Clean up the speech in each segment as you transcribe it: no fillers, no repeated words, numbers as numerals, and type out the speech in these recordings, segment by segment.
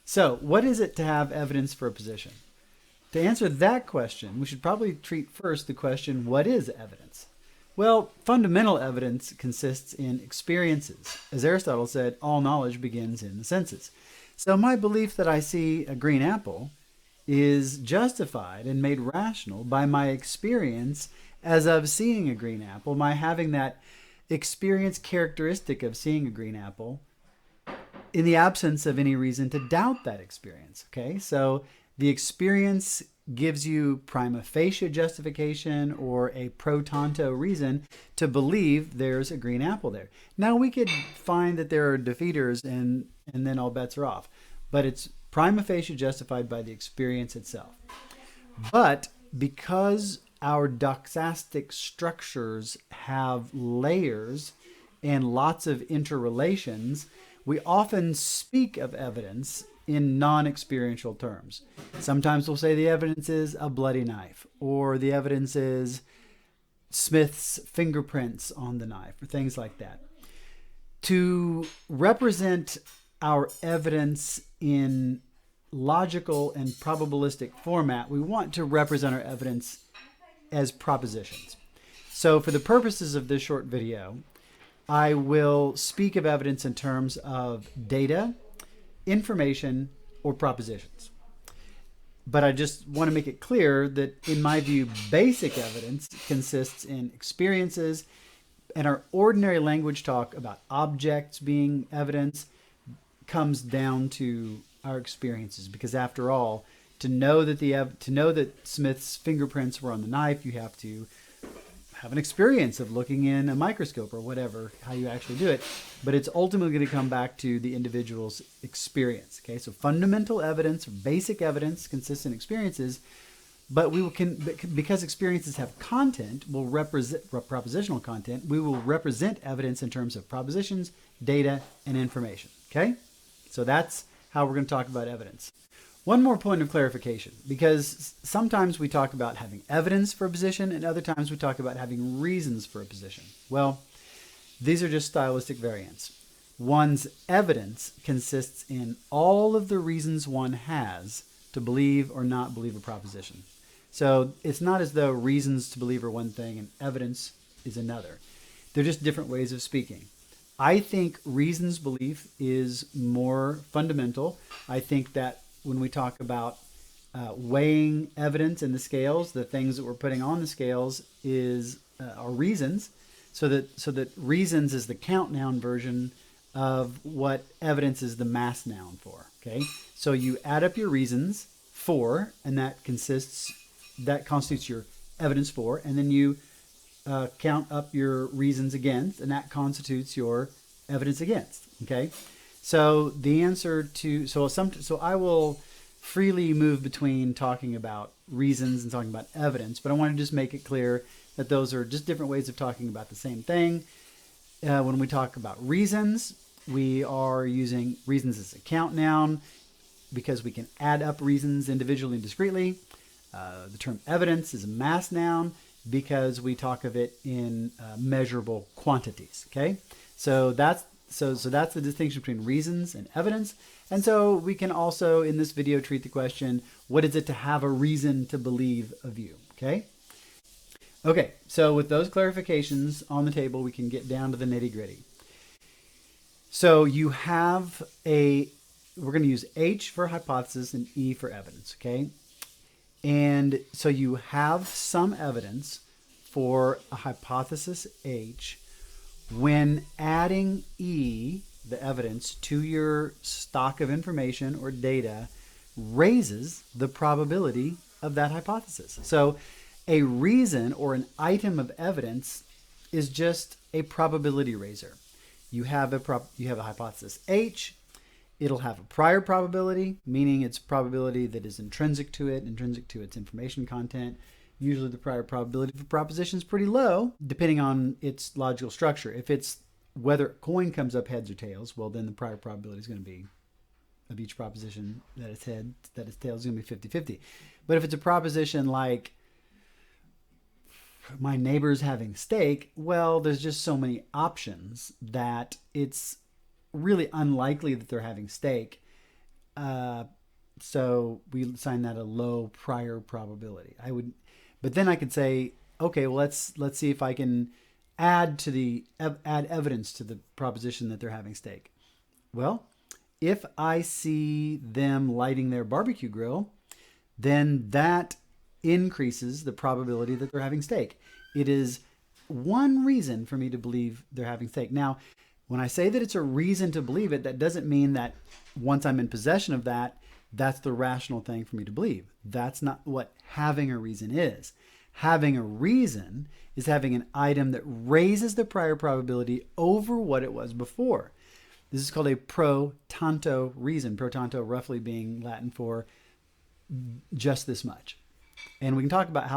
So, what is it to have evidence for a position? To answer that question, we should probably treat first the question, what is evidence? Well, fundamental evidence consists in experiences. As Aristotle said, all knowledge begins in the senses. So my belief that I see a green apple is justified and made rational by my experience as of seeing a green apple, by having that experience characteristic of seeing a green apple in the absence of any reason to doubt that experience. Okay, so the experience gives you prima facie justification or a pro tanto reason to believe there's a green apple there. Now we could find that there are defeaters and then all bets are off. But it's prima facie justified by the experience itself. But because our doxastic structures have layers and lots of interrelations, we often speak of evidence in non-experiential terms. Sometimes we'll say the evidence is a bloody knife, or the evidence is Smith's fingerprints on the knife, or things like that. To represent our evidence in logical and probabilistic format, we want to represent our evidence as propositions. So for the purposes of this short video, I will speak of evidence in terms of data, information, or propositions. But I just want to make it clear that, in my view, basic evidence consists in experiences, and our ordinary language talk about objects being evidence comes down to our experiences. Because after all, to know that Smith's fingerprints were on the knife, you have to have an experience of looking in a microscope or whatever, how you actually do it. But it's ultimately going to come back to the individual's experience. Okay, so fundamental evidence, basic evidence consists in experiences, but because experiences have content, will represent propositional content. We will represent evidence in terms of propositions, data, and information. Okay, so that's how we're going to talk about evidence. One more point of clarification, because sometimes we talk about having evidence for a position and other times we talk about having reasons for a position. Well, these are just stylistic variants. One's evidence consists in all of the reasons one has to believe or not believe a proposition. So it's not as though reasons to believe are one thing and evidence is another. They're just different ways of speaking. I think reasons belief is more fundamental. I think that when we talk about weighing evidence in the scales, the things that we're putting on the scales are reasons. So that reasons is the count noun version of what evidence is the mass noun for. Okay, so you add up your reasons for, and that constitutes your evidence for, and then you count up your reasons against, and that constitutes your evidence against. Okay. So the answer to, so I will freely move between talking about reasons and talking about evidence, but I want to just make it clear that those are just different ways of talking about the same thing. When we talk about reasons, we are using reasons as a count noun because we can add up reasons individually and discretely. The term evidence is a mass noun because we talk of it in measurable quantities. Okay, so that's the distinction between reasons and evidence. And so we can also, in this video, treat the question, what is it to have a reason to believe a view? Okay? Okay, so with those clarifications on the table, we can get down to the nitty-gritty. So you have we're going to use H for hypothesis and E for evidence, okay? And so you have some evidence for a hypothesis H. When adding E, the evidence, to your stock of information or data raises the probability of that hypothesis. So a reason or an item of evidence is just a probability raiser. You have a hypothesis H. It'll have a prior probability, meaning it's probability that is intrinsic to its information content. Usually the prior probability for proposition is pretty low, depending on its logical structure. If it's whether a coin comes up heads or tails, well, then the prior probability is going to be of each proposition that its tails is going to be 50-50. But if it's a proposition like my neighbor's having steak, well, there's just so many options that it's really unlikely that they're having steak Uh, so we assign that a low prior probability. But then I could say, okay, well let's see if I can add evidence to the proposition that they're having steak. Well, if I see them lighting their barbecue grill, then that increases the probability that they're having steak. It is one reason for me to believe they're having steak. Now, when I say that it's a reason to believe it, that doesn't mean that once I'm in possession of that, that's the rational thing for me to believe. That's not what having a reason is. Having a reason is having an item that raises the prior probability over what it was before. This is called a pro tanto reason. Pro tanto roughly being Latin for just this much. And we can talk about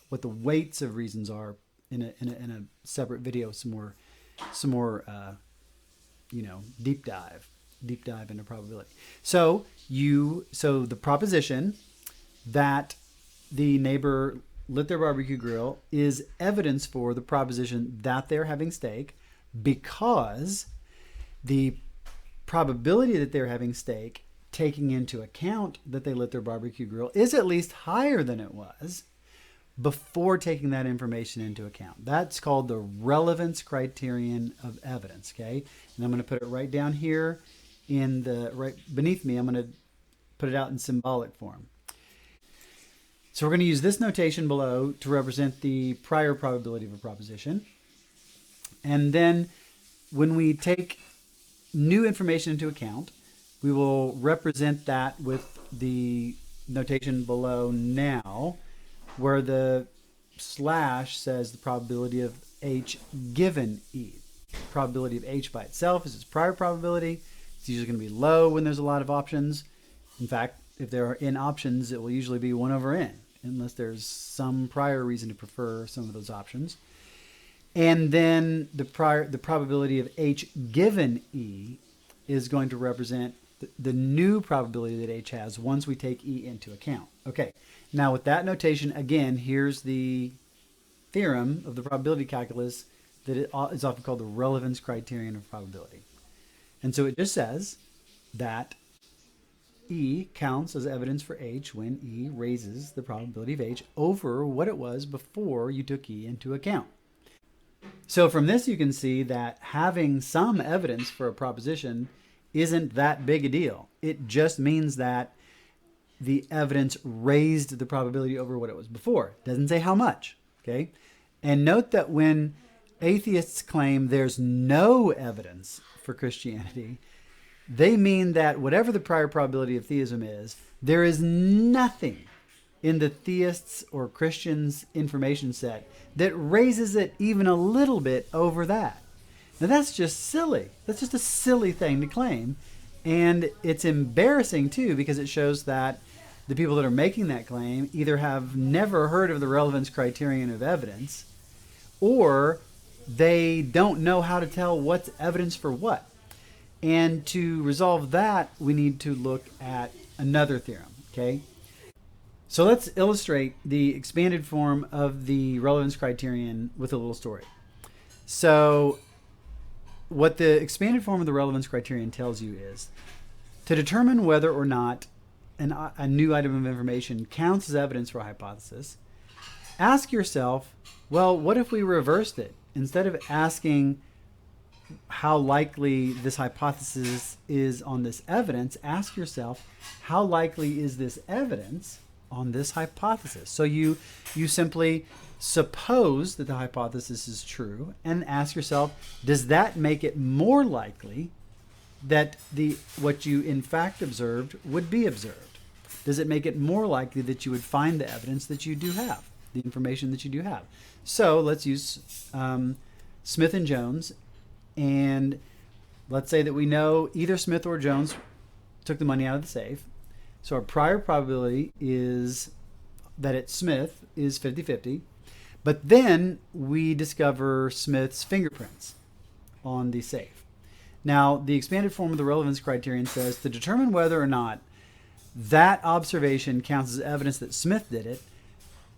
what the weights of reasons are in a separate video. Some more deep dive into probability. So the proposition that the neighbor lit their barbecue grill is evidence for the proposition that they're having steak, because the probability that they're having steak, taking into account that they lit their barbecue grill, is at least higher than it was before taking that information into account. That's called the relevance criterion of evidence, okay? And I'm going to put it right down here right beneath me. I'm going to put it out in symbolic form. So we're going to use this notation below to represent the prior probability of a proposition. And then when we take new information into account, we will represent that with the notation below now, where the slash says the probability of H given E. Probability of H by itself is its prior probability. It's usually going to be low when there's a lot of options. In fact, if there are n options, it will usually be 1 over n, unless there's some prior reason to prefer some of those options. And then the probability of H given E is going to represent the new probability that H has once we take E into account. Okay, now with that notation, again, here's the theorem of the probability calculus that is often called the relevance criterion of probability. And so it just says that E counts as evidence for H when E raises the probability of H over what it was before you took E into account. So from this, you can see that having some evidence for a proposition isn't that big a deal. It just means that the evidence raised the probability over what it was before. It doesn't say how much, okay? And note that when atheists claim there's no evidence for Christianity, they mean that whatever the prior probability of theism is, there is nothing in the theists' or Christians' information set that raises it even a little bit over that. Now that's just silly. That's just a silly thing to claim. And it's embarrassing too, because it shows that the people that are making that claim either have never heard of the relevance criterion of evidence, or they don't know how to tell what's evidence for what. And to resolve that, we need to look at another theorem, okay? So let's illustrate the expanded form of the relevance criterion with a little story. So what the expanded form of the relevance criterion tells you is to determine whether or not a new item of information counts as evidence for a hypothesis, ask yourself, well, what if we reversed it? Instead of asking how likely this hypothesis is on this evidence, ask yourself, how likely is this evidence on this hypothesis? So you simply suppose that the hypothesis is true and ask yourself, does that make it more likely that what you in fact observed would be observed? Does it make it more likely that you would find the evidence that you do have, the information that you do have? So let's use Smith and Jones, and let's say that we know either Smith or Jones took the money out of the safe. So our prior probability is that it's Smith is 50-50. But then we discover Smith's fingerprints on the safe. Now, the expanded form of the relevance criterion says to determine whether or not that observation counts as evidence that Smith did it,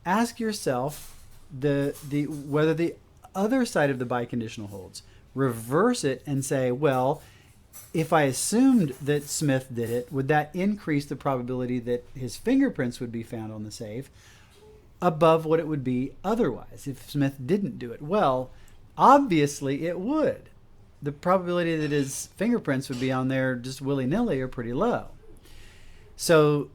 ask yourself whether the other side of the biconditional holds. Reverse it and say, well, if I assumed that Smith did it, would that increase the probability that his fingerprints would be found on the safe above what it would be otherwise if Smith didn't do it? Well, obviously it would. The probability that his fingerprints would be on there just willy-nilly are pretty low. So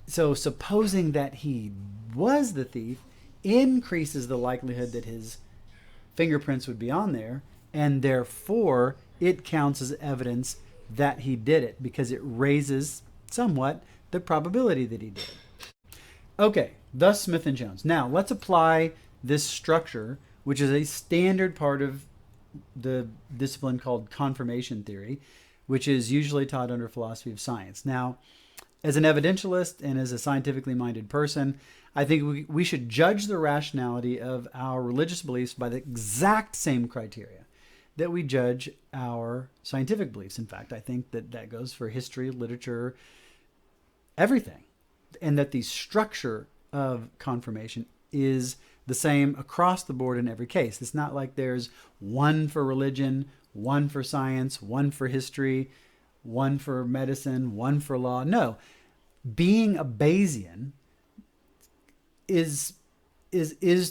supposing that he was the thief increases the likelihood that his fingerprints would be on there, and therefore it counts as evidence that he did it because it raises somewhat the probability that he did it. Okay, thus Smith and Jones. Now let's apply this structure, which is a standard part of the discipline called confirmation theory, which is usually taught under philosophy of science. Now, as an evidentialist and as a scientifically minded person, I think we should judge the rationality of our religious beliefs by the exact same criteria that we judge our scientific beliefs. In fact, I think that that goes for history, literature, everything. And that the structure of confirmation is the same across the board in every case. It's not like there's one for religion, one for science, one for history, one for medicine, one for law. No, being a Bayesian is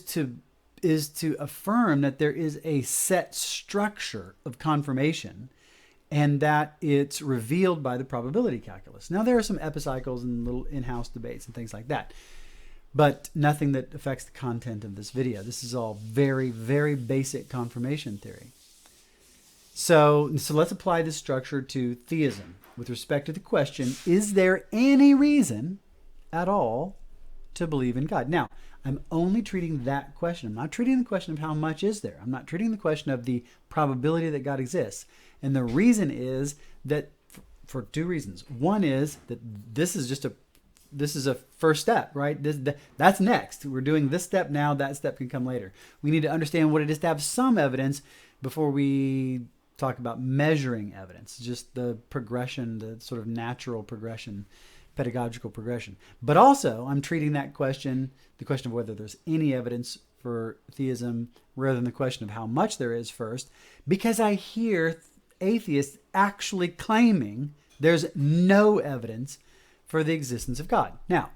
to affirm that there is a set structure of confirmation and that it's revealed by the probability calculus. Now, there are some epicycles and little in-house debates and things like that, but nothing that affects the content of this video. This is all very, very basic confirmation theory. So let's apply this structure to theism with respect to the question, is there any reason at all to believe in God? Now, I'm only treating that question. I'm not treating the question of how much is there. I'm not treating the question of the probability that God exists. And the reason is that for two reasons. One is that this is a first step, right? That's next. We're doing this step now. That step can come later. We need to understand what it is to have some evidence before we talk about measuring evidence, just the progression, the sort of natural progression, pedagogical progression. But also, I'm treating that question, the question of whether there's any evidence for theism, rather than the question of how much there is first, because I hear atheists actually claiming there's no evidence for the existence of God. Now,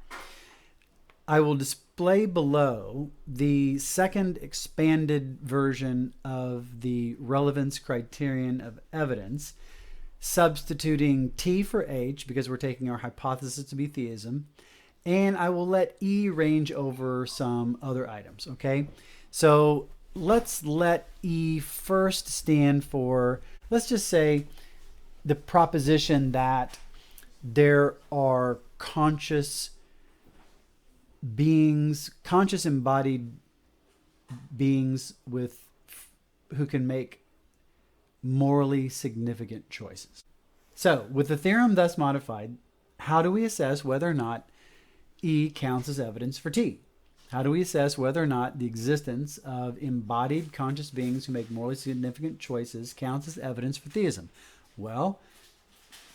I will display below the second expanded version of the relevance criterion of evidence, substituting T for H because we're taking our hypothesis to be theism, and I will let E range over some other items, okay? So let's let E first stand for, let's just say, the proposition that there are conscious beings, conscious embodied beings who can make morally significant choices. So, with the theorem thus modified, how do we assess whether or not E counts as evidence for T? How do we assess whether or not the existence of embodied conscious beings who make morally significant choices counts as evidence for theism? Well,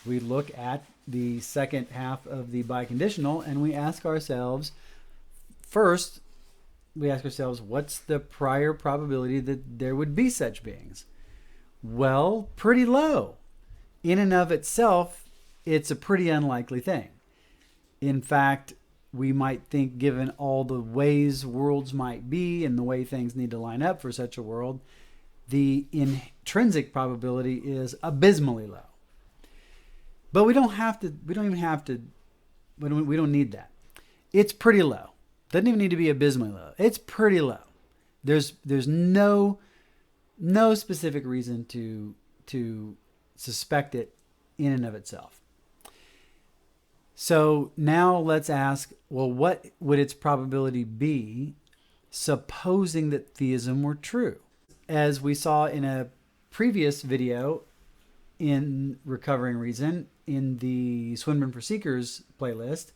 we look at the second half of the biconditional and we ask ourselves, first, what's the prior probability that there would be such beings? Well, pretty low. In and of itself, it's a pretty unlikely thing. In fact, we might think, given all the ways worlds might be and the way things need to line up for such a world, the intrinsic probability is abysmally low. But we don't need that. It's pretty low. Doesn't even need to be abysmally low. It's pretty low. There's no specific reason to suspect it in and of itself. So now let's ask, well, what would its probability be supposing that theism were true? As we saw in a previous video in Recovering Reason, in the Swinburne for Seekers playlist,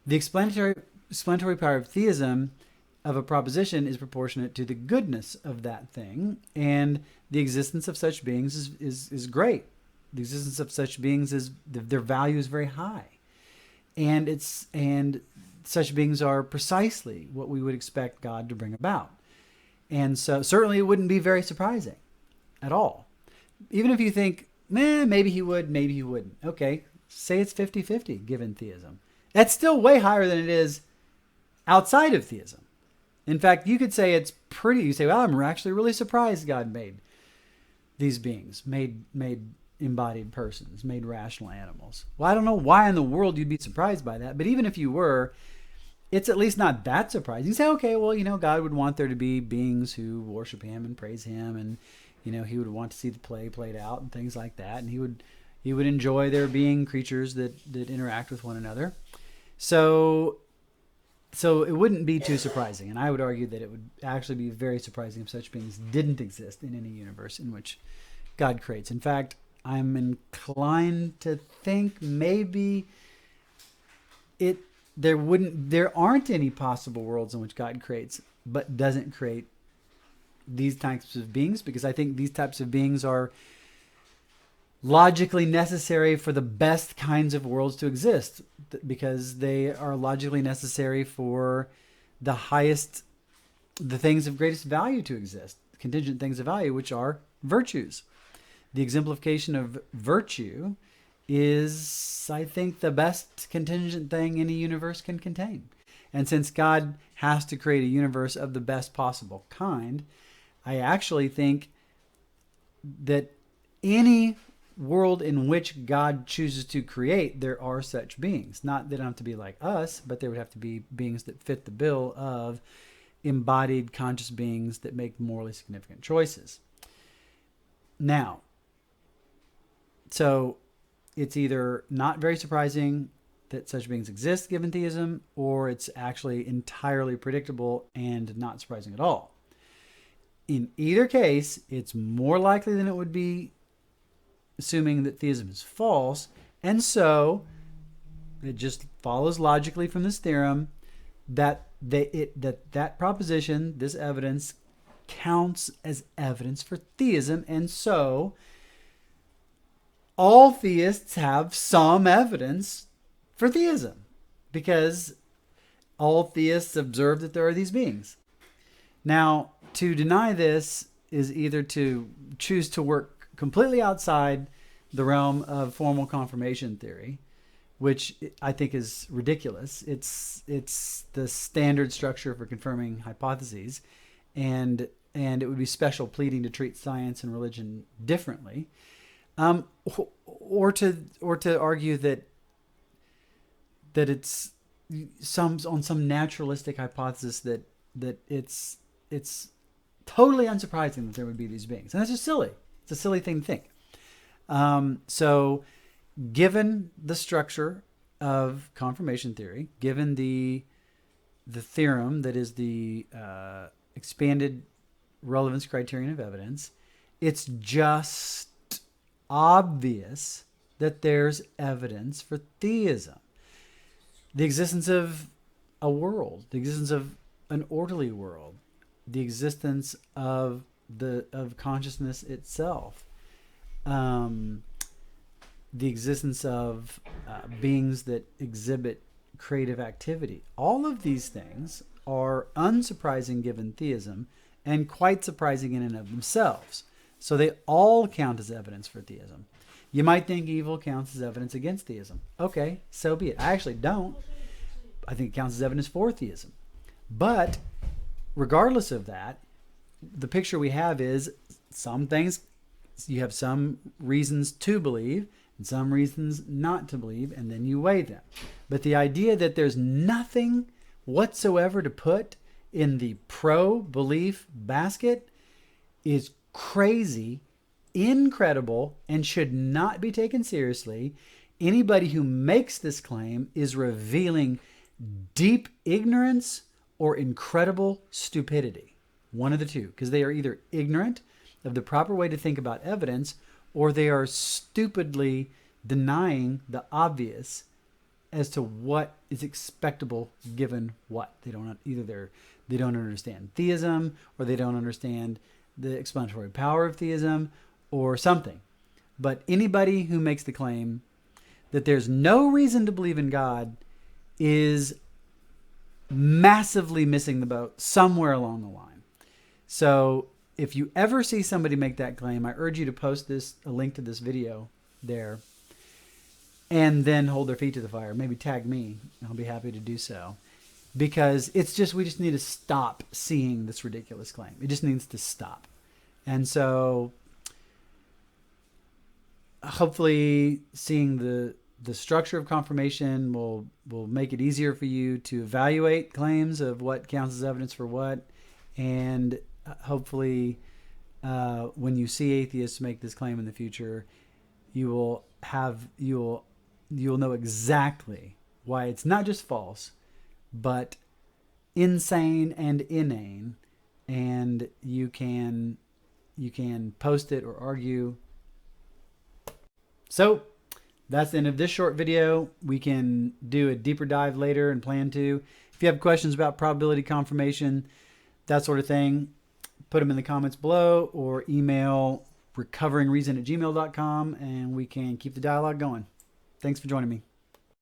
the explanatory power of theism of a proposition is proportionate to the goodness of that thing, and the existence of such beings is great. The existence of such beings their value is very high, and such beings are precisely what we would expect God to bring about. And so certainly it wouldn't be very surprising at all. Even if you think maybe he would, maybe he wouldn't. Okay, say it's 50-50 given theism. That's still way higher than it is outside of theism. In fact, you could say it's pretty. You say, well, I'm actually really surprised God made these beings, made embodied persons, made rational animals. Well, I don't know why in the world you'd be surprised by that, but even if you were, it's at least not that surprising. You say, okay, well, God would want there to be beings who worship him and praise him, and he would want to see the play played out and things like that, and he would enjoy there being creatures that interact with one another. So it wouldn't be too surprising, and I would argue that it would actually be very surprising if such beings didn't exist in any universe in which God creates. In fact, I'm inclined to think maybe there aren't any possible worlds in which God creates but doesn't create these types of beings, because I think these types of beings are logically necessary for the best kinds of worlds to exist, because they are logically necessary for the things of greatest value to exist, contingent things of value, which are virtues. The exemplification of virtue is, I think, the best contingent thing any universe can contain. And since God has to create a universe of the best possible kind, I actually think that any world in which God chooses to create, there are such beings. Not that they don't have to be like us, but there would have to be beings that fit the bill of embodied conscious beings that make morally significant choices. Now, so it's either not very surprising that such beings exist given theism, or it's actually entirely predictable and not surprising at all. In either case, it's more likely than it would be assuming that theism is false, and so it just follows logically from this theorem that that proposition, this evidence, counts as evidence for theism, and so all theists have some evidence for theism, because all theists observe that there are these beings. Now, to deny this is either to choose to work completely outside the realm of formal confirmation theory, which I think is ridiculous. It's the standard structure for confirming hypotheses, and it would be special pleading to treat science and religion differently, or to argue that it's on some naturalistic hypothesis that it's totally unsurprising that there would be these beings, and that's just silly. It's a silly thing to think. So given the structure of confirmation theory, given the theorem that is the expanded relevance criterion of evidence, it's just obvious that there's evidence for theism. The existence of a world, the existence of an orderly world, the existence of consciousness itself, the existence of beings that exhibit creative activity. All of these things are unsurprising given theism, and quite surprising in and of themselves. So they all count as evidence for theism. You might think evil counts as evidence against theism. Okay, so be it. I actually don't. I think it counts as evidence for theism. But regardless of that, the picture we have is some things you have some reasons to believe and some reasons not to believe, and then you weigh them. But the idea that there's nothing whatsoever to put in the pro-belief basket is crazy, incredible, and should not be taken seriously. Anybody who makes this claim is revealing deep ignorance or incredible stupidity. One of the two, because they are either ignorant of the proper way to think about evidence, or they are stupidly denying the obvious as to what is expectable given what. They don't understand theism, or they don't understand the explanatory power of theism, or something. But anybody who makes the claim that there's no reason to believe in God is massively missing the boat somewhere along the line. So if you ever see somebody make that claim, I urge you to post a link to this video there, and then hold their feet to the fire. Maybe tag me. I'll be happy to do so. Because we just need to stop seeing this ridiculous claim. It just needs to stop. And so hopefully seeing the structure of confirmation will make it easier for you to evaluate claims of what counts as evidence for what. And hopefully when you see atheists make this claim in the future, you'll know exactly why it's not just false, but insane and inane, and you can post it or argue. So that's the end of this short video. We can do a deeper dive later and plan to. If you have questions about probability confirmation, that sort of thing, put them in the comments below or email recoveringreason@gmail.com, and we can keep the dialogue going. Thanks for joining me.